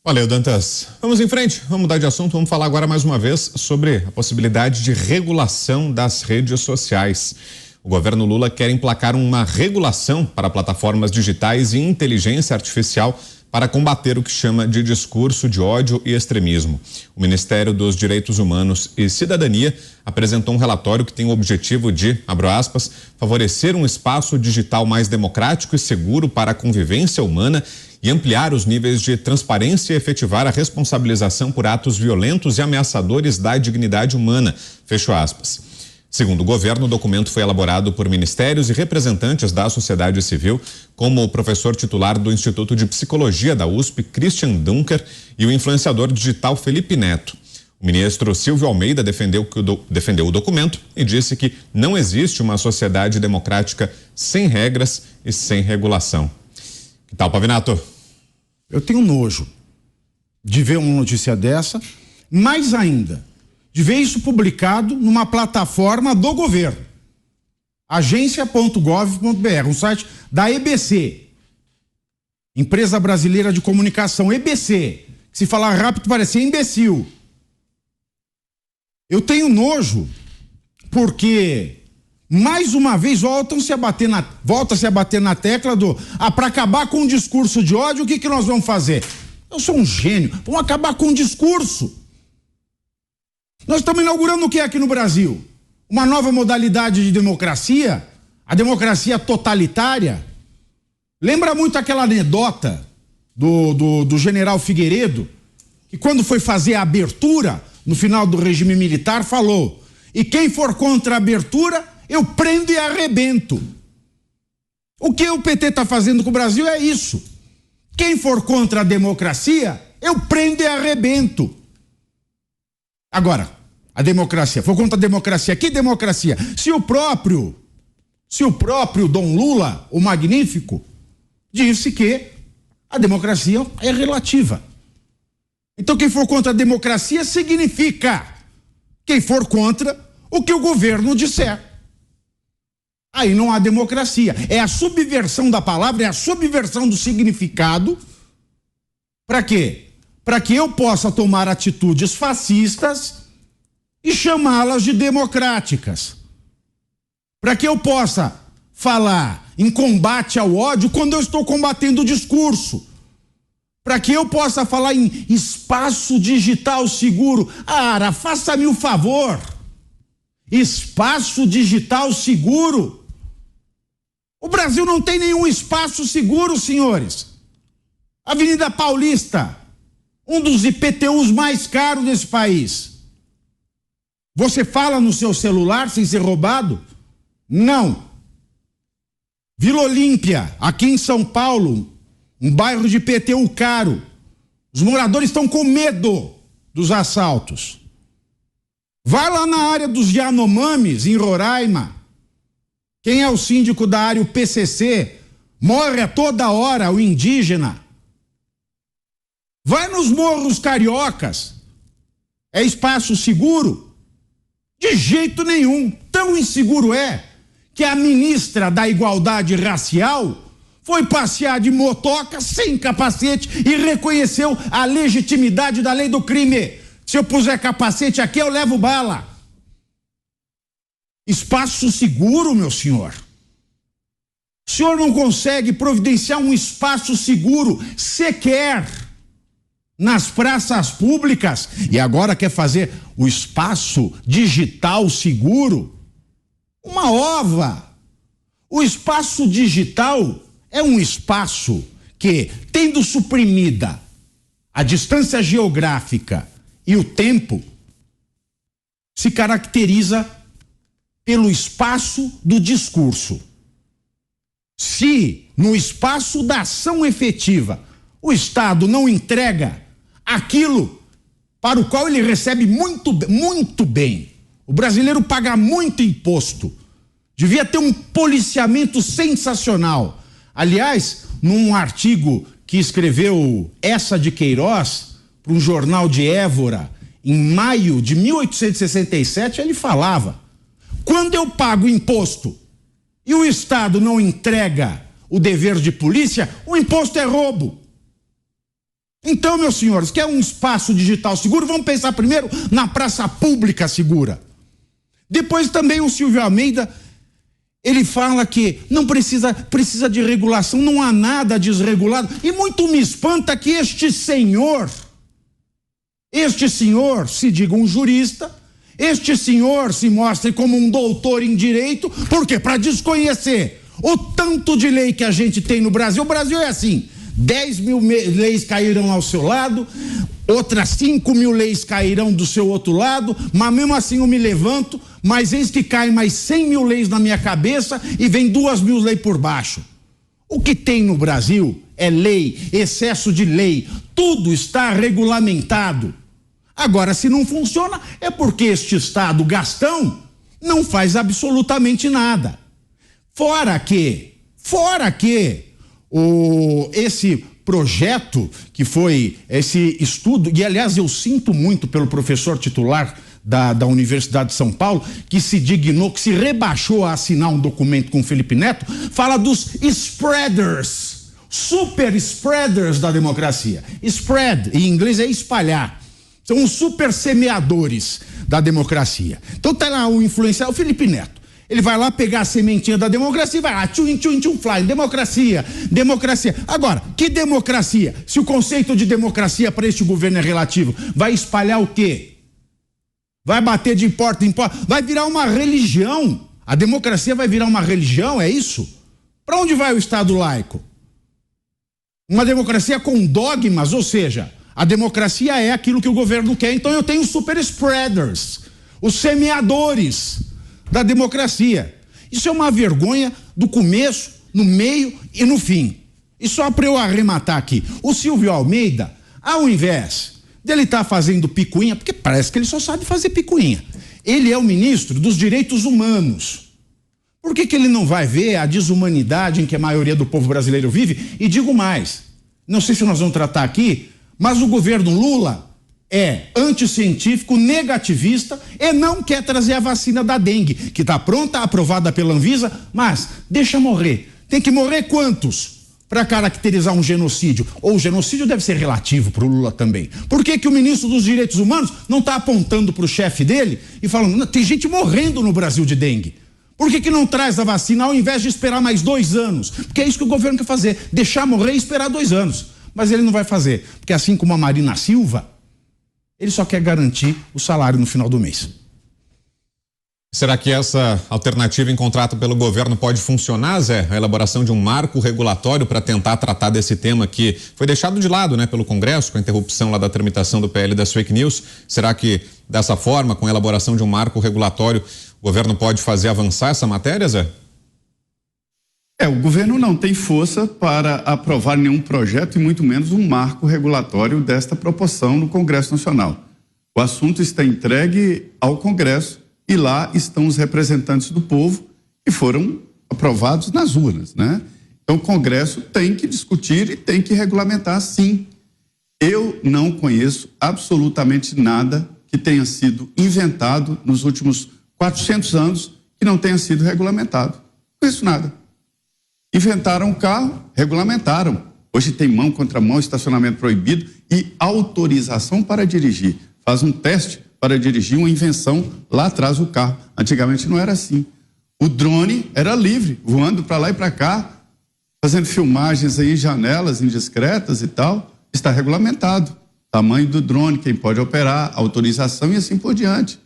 Valeu, Dantas. Vamos em frente, vamos mudar de assunto, vamos falar agora mais uma vez sobre a possibilidade de regulação das redes sociais. O governo Lula quer emplacar uma regulação para plataformas digitais e inteligência artificial para combater o que chama de discurso de ódio e extremismo. O Ministério dos Direitos Humanos e Cidadania apresentou um relatório que tem o objetivo de, abro aspas, favorecer um espaço digital mais democrático e seguro para a convivência humana e ampliar os níveis de transparência e efetivar a responsabilização por atos violentos e ameaçadores da dignidade humana, fecho aspas. Segundo o governo, o documento foi elaborado por ministérios e representantes da sociedade civil, como o professor titular do Instituto de Psicologia da USP, Christian Dunker, e o influenciador digital Felipe Neto. O ministro Silvio Almeida defendeu o documento e disse que não existe uma sociedade democrática sem regras e sem regulação. Que tal, Pavinato? Eu tenho nojo de ver uma notícia dessa, mais ainda, de ver isso publicado numa plataforma do governo. Agência.gov.br, um site da EBC, Empresa Brasileira de Comunicação, EBC, que se falar rápido parece imbecil. Eu tenho nojo porque, mais uma vez, volta-se a bater na tecla do, para acabar com o discurso de ódio, o que nós vamos fazer? Eu sou um gênio, vamos acabar com o discurso. Nós estamos inaugurando o que aqui no Brasil? Uma nova modalidade de democracia, a democracia totalitária. Lembra muito aquela anedota do general Figueiredo, que quando foi fazer a abertura, no final do regime militar, falou: e quem for contra a abertura, eu prendo e arrebento. O que o PT está fazendo com o Brasil é isso. Quem for contra a democracia, eu prendo e arrebento. Agora, a democracia, foi contra a democracia. Que democracia? Se o próprio Dom Lula, o magnífico, disse que a democracia é relativa. Então quem for contra a democracia significa quem for contra o que o governo disser. Aí não há democracia. É a subversão da palavra, é a subversão do significado. Para quê? Para que eu possa tomar atitudes fascistas e chamá-las de democráticas. Para que eu possa falar em combate ao ódio quando eu estou combatendo o discurso. Para que eu possa falar em espaço digital seguro. Ara, faça-me o favor. Espaço digital seguro. O Brasil não tem nenhum espaço seguro, senhores. Avenida Paulista, um dos IPTUs mais caros desse país. Você fala no seu celular sem ser roubado? Não. Vila Olímpia, aqui em São Paulo, um bairro de IPTU caro. Os moradores estão com medo dos assaltos. Vai lá na área dos Yanomamis, em Roraima. Quem é o síndico da área, o PCC, morre a toda hora o indígena. Vai nos morros cariocas. É espaço seguro? De jeito nenhum. Tão inseguro é que a ministra da Igualdade Racial foi passear de motoca sem capacete e reconheceu a legitimidade da lei do crime. Se eu puser capacete aqui, eu levo bala. Espaço seguro, meu senhor. O senhor não consegue providenciar um espaço seguro sequer nas praças públicas e agora quer fazer o espaço digital seguro? Uma ova. O espaço digital é um espaço que, tendo suprimida a distância geográfica e o tempo, se caracteriza pelo espaço do discurso. Se no espaço da ação efetiva o Estado não entrega aquilo para o qual ele recebe muito bem, o brasileiro paga muito imposto, devia ter um policiamento sensacional. Aliás, num artigo que escreveu Essa de Queiroz para um jornal de Évora em maio de 1867, ele falava: quando eu pago imposto e o Estado não entrega o dever de polícia, o imposto é roubo. Então, meus senhores, quer um espaço digital seguro? Vamos pensar primeiro na praça pública segura. Depois também o Silvio Almeida, ele fala que não precisa de regulação, não há nada desregulado. E muito me espanta que este senhor se diga um jurista, este senhor se mostre como um doutor em direito, por quê? Para desconhecer o tanto de lei que a gente tem no Brasil. O Brasil é assim, 10 mil leis cairão ao seu lado, outras 5 mil leis cairão do seu outro lado, mas mesmo assim eu me levanto, mas eis que caem mais 100 mil leis na minha cabeça e vem 2 mil leis por baixo. O que tem no Brasil é lei, excesso de lei, tudo está regulamentado. Agora, se não funciona, é porque este Estado gastão não faz absolutamente nada. Fora que esse projeto que foi esse estudo, e aliás eu sinto muito pelo professor titular da Universidade de São Paulo, que se dignou, que se rebaixou a assinar um documento com o Felipe Neto, fala dos spreaders, super spreaders da democracia. Spread, em inglês, é espalhar. São os super semeadores da democracia. Então tá lá o influenciador, o Felipe Neto. Ele vai lá pegar a sementinha da democracia e vai lá, tchum, tchum, tchum, fly, democracia. Agora, que democracia? Se o conceito de democracia para este governo é relativo, vai espalhar o quê? Vai bater de porta em porta, vai virar uma religião. A democracia vai virar uma religião, é isso? Para onde vai o Estado laico? Uma democracia com dogmas, ou seja, a democracia é aquilo que o governo quer. Então eu tenho super spreaders, os semeadores da democracia. Isso é uma vergonha do começo, no meio e no fim. E só para eu arrematar aqui, o Silvio Almeida, ao invés dele estar fazendo picuinha, porque parece que ele só sabe fazer picuinha, ele é o ministro dos direitos humanos. Por que ele não vai ver a desumanidade em que a maioria do povo brasileiro vive? E digo mais, não sei se nós vamos tratar aqui, mas o governo Lula é anticientífico, negativista e não quer trazer a vacina da dengue, que está pronta, aprovada pela Anvisa, mas deixa morrer. Tem que morrer quantos para caracterizar um genocídio? Ou o genocídio deve ser relativo para o Lula também. Por que o ministro dos Direitos Humanos não está apontando para o chefe dele e falando, tem gente morrendo no Brasil de dengue? Por que não traz a vacina ao invés de esperar mais 2 anos? Porque é isso que o governo quer fazer, deixar morrer e esperar 2 anos. Mas ele não vai fazer, porque assim como a Marina Silva, ele só quer garantir o salário no final do mês. Será que essa alternativa encontrada pelo governo pode funcionar, Zé? A elaboração de um marco regulatório para tentar tratar desse tema que foi deixado de lado, né, pelo Congresso, com a interrupção lá da tramitação do PL das fake news. Será que dessa forma, com a elaboração de um marco regulatório, o governo pode fazer avançar essa matéria, Zé? O governo não tem força para aprovar nenhum projeto e muito menos um marco regulatório desta proporção no Congresso Nacional. O assunto está entregue ao Congresso e lá estão os representantes do povo que foram aprovados nas urnas, né? Então o Congresso tem que discutir e tem que regulamentar, sim. Eu não conheço absolutamente nada que tenha sido inventado nos últimos 400 anos que não tenha sido regulamentado. Não conheço nada. Inventaram um carro, regulamentaram. Hoje tem mão contra mão, estacionamento proibido e autorização para dirigir. Faz um teste para dirigir uma invenção lá atrás do carro. Antigamente não era assim. O drone era livre, voando para lá e para cá, fazendo filmagens aí em janelas indiscretas e tal. Está regulamentado. Tamanho do drone, quem pode operar, autorização e assim por diante.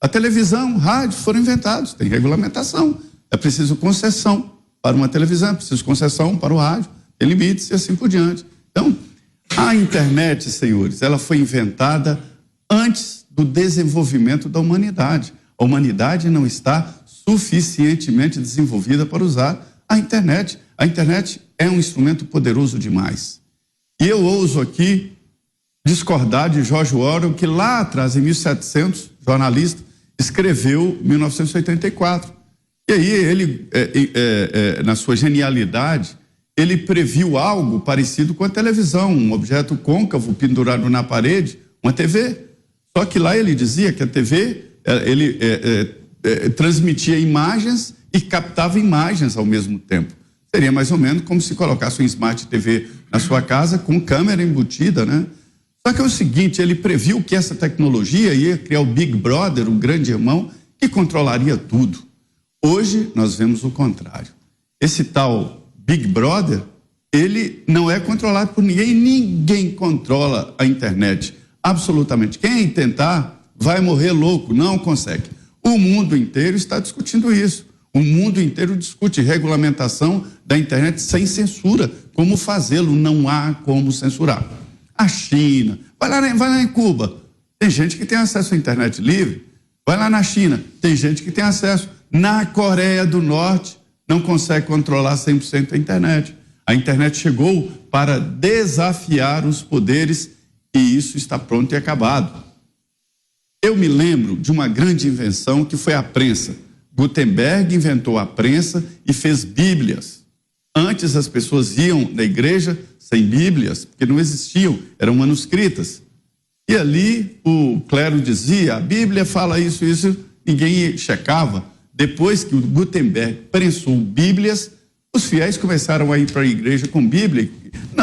A televisão, rádio foram inventados, tem regulamentação. É preciso concessão para uma televisão, é preciso concessão para o rádio, tem limites e assim por diante. Então, a internet, senhores, ela foi inventada antes do desenvolvimento da humanidade. A humanidade não está suficientemente desenvolvida para usar a internet. A internet é um instrumento poderoso demais. E eu ouso aqui discordar de George Orwell, que lá atrás, em 1700, jornalista, escreveu 1984. E aí ele, na sua genialidade, ele previu algo parecido com a televisão, um objeto côncavo pendurado na parede, uma TV. Só que lá ele dizia que a TV, transmitia imagens e captava imagens ao mesmo tempo. Seria mais ou menos como se colocasse um Smart TV na sua casa com câmera embutida, né? Só que é o seguinte, ele previu que essa tecnologia ia criar o Big Brother, o grande irmão, que controlaria tudo. Hoje nós vemos o contrário. Esse tal Big Brother, ele não é controlado por ninguém, ninguém controla a internet. Absolutamente. Quem tentar vai morrer louco, não consegue. O mundo inteiro está discutindo isso. O mundo inteiro discute regulamentação da internet sem censura. Como fazê-lo? Não há como censurar. A China, vai lá em Cuba, tem gente que tem acesso à internet livre. Vai lá na China, tem gente que tem acesso. Na Coreia do Norte, não consegue controlar 100% a internet. A internet chegou para desafiar os poderes e isso está pronto e acabado. Eu me lembro de uma grande invenção que foi a prensa. Gutenberg inventou a prensa e fez bíblias. Antes as pessoas iam na igreja sem bíblias, porque não existiam, eram manuscritas. E ali o clero dizia, a Bíblia fala isso, ninguém checava. Depois que o Gutenberg prensou bíblias, os fiéis começaram a ir para a igreja com Bíblia.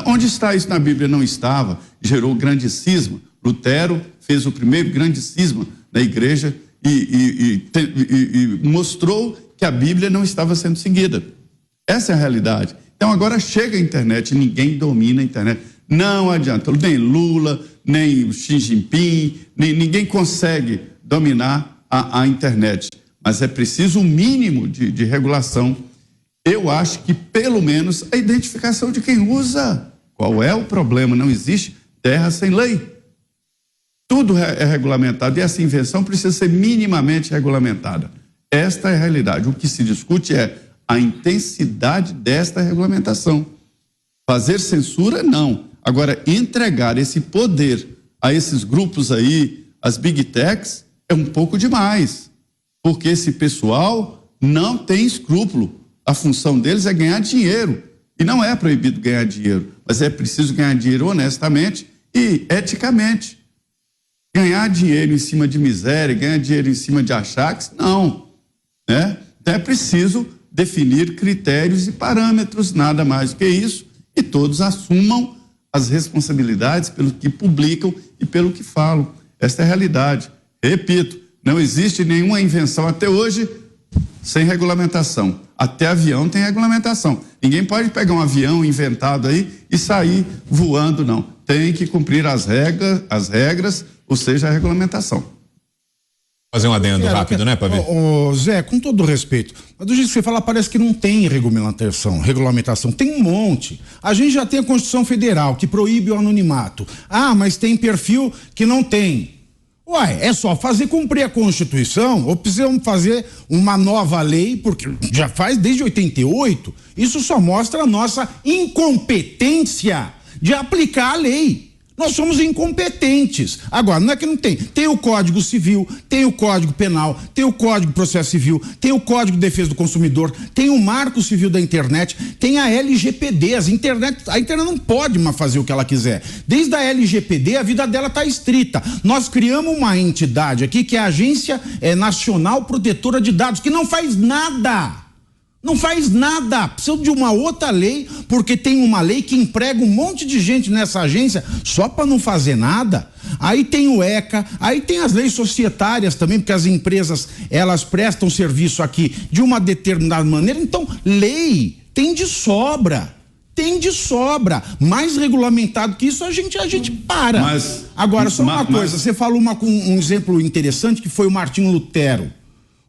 Onde está isso na Bíblia? Não estava. Gerou grande cisma. Lutero fez o primeiro grande cisma na igreja e mostrou que a Bíblia não estava sendo seguida. Essa é a realidade. Então agora chega a internet, ninguém domina a internet. Não adianta, nem Lula, nem o Xi Jinping, ninguém consegue dominar a internet. Mas é preciso um mínimo de regulação. Eu acho que pelo menos a identificação de quem usa. Qual é o problema? Não existe terra sem lei. Tudo é regulamentado e essa invenção precisa ser minimamente regulamentada. Esta é a realidade. O que se discute é a intensidade desta regulamentação. Fazer censura, não. Agora, entregar esse poder a esses grupos aí, as big techs, é um pouco demais. Porque esse pessoal não tem escrúpulo. A função deles é ganhar dinheiro. E não é proibido ganhar dinheiro, mas é preciso ganhar dinheiro honestamente e eticamente. Ganhar dinheiro em cima de miséria, ganhar dinheiro em cima de achaques, não. Né? Então é preciso definir critérios e parâmetros, nada mais do que isso, e todos assumam as responsabilidades pelo que publicam e pelo que falam. Esta é a realidade. Repito, não existe nenhuma invenção até hoje sem regulamentação. Até avião tem regulamentação. Ninguém pode pegar um avião inventado aí e sair voando, não. Tem que cumprir as regras, ou seja, a regulamentação. Fazer um adendo rápido, né, Pavê? Zé, com todo respeito, mas do jeito que você fala, parece que não tem regulamentação. Tem um monte. A gente já tem a Constituição Federal, que proíbe o anonimato. Ah, mas tem perfil que não tem. Uai, é só fazer cumprir a Constituição ou precisamos fazer uma nova lei, porque já faz desde 88. Isso só mostra a nossa incompetência de aplicar a lei. Nós somos incompetentes. Agora, não é que não tem. Tem o Código Civil, tem o Código Penal, tem o Código de Processo Civil, tem o Código de Defesa do Consumidor, tem o Marco Civil da Internet, tem a LGPD. A internet não pode mais fazer o que ela quiser. Desde a LGPD, a vida dela está estrita. Nós criamos uma entidade aqui que é a Agência Nacional Protetora de Dados, que não faz nada. Não faz nada, precisa de uma outra lei, porque tem uma lei que emprega um monte de gente nessa agência só para não fazer nada. Aí tem o ECA, aí tem as leis societárias também, porque as empresas, elas prestam serviço aqui de uma determinada maneira. Então, lei tem de sobra. Mais regulamentado que isso, a gente para. Mas, agora, só uma coisa, você falou um exemplo interessante que foi o Martinho Lutero.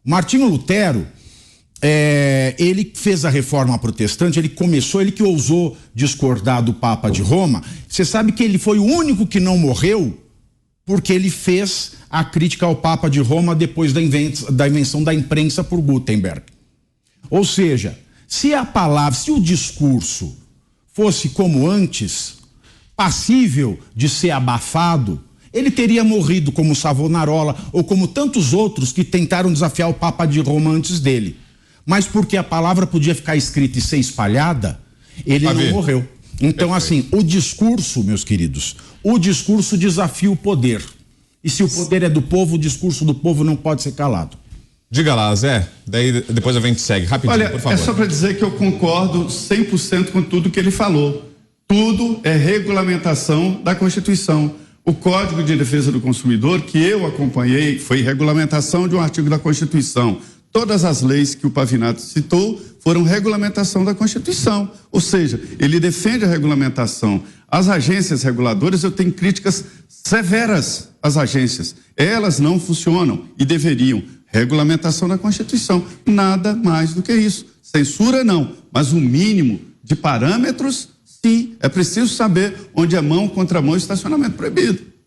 O Martinho Lutero, ele fez a reforma protestante, ele que ousou discordar do Papa de Roma. Você sabe que ele foi o único que não morreu porque ele fez a crítica ao Papa de Roma depois da invenção da imprensa por Gutenberg. Ou seja, se o discurso fosse como antes, passível de ser abafado, ele teria morrido como Savonarola ou como tantos outros que tentaram desafiar o Papa de Roma antes dele. Mas porque a palavra podia ficar escrita e ser espalhada, ele não morreu. Então, assim, o discurso, meus queridos, o discurso desafia o poder. E se o poder é do povo, o discurso do povo não pode ser calado. Diga lá, Zé, daí depois a gente segue. Rapidinho, olha, por favor. É só para dizer que eu concordo 100% com tudo que ele falou. Tudo é regulamentação da Constituição. O Código de Defesa do Consumidor, que eu acompanhei, foi regulamentação de um artigo da Constituição. Todas as leis que o Pavinato citou foram regulamentação da Constituição. Ou seja, ele defende a regulamentação. As agências reguladoras, eu tenho críticas severas às agências. Elas não funcionam e deveriam. Regulamentação da Constituição. Nada mais do que isso. Censura não, mas o mínimo de parâmetros, sim. É preciso saber onde é mão, contramão e estacionamento proibido.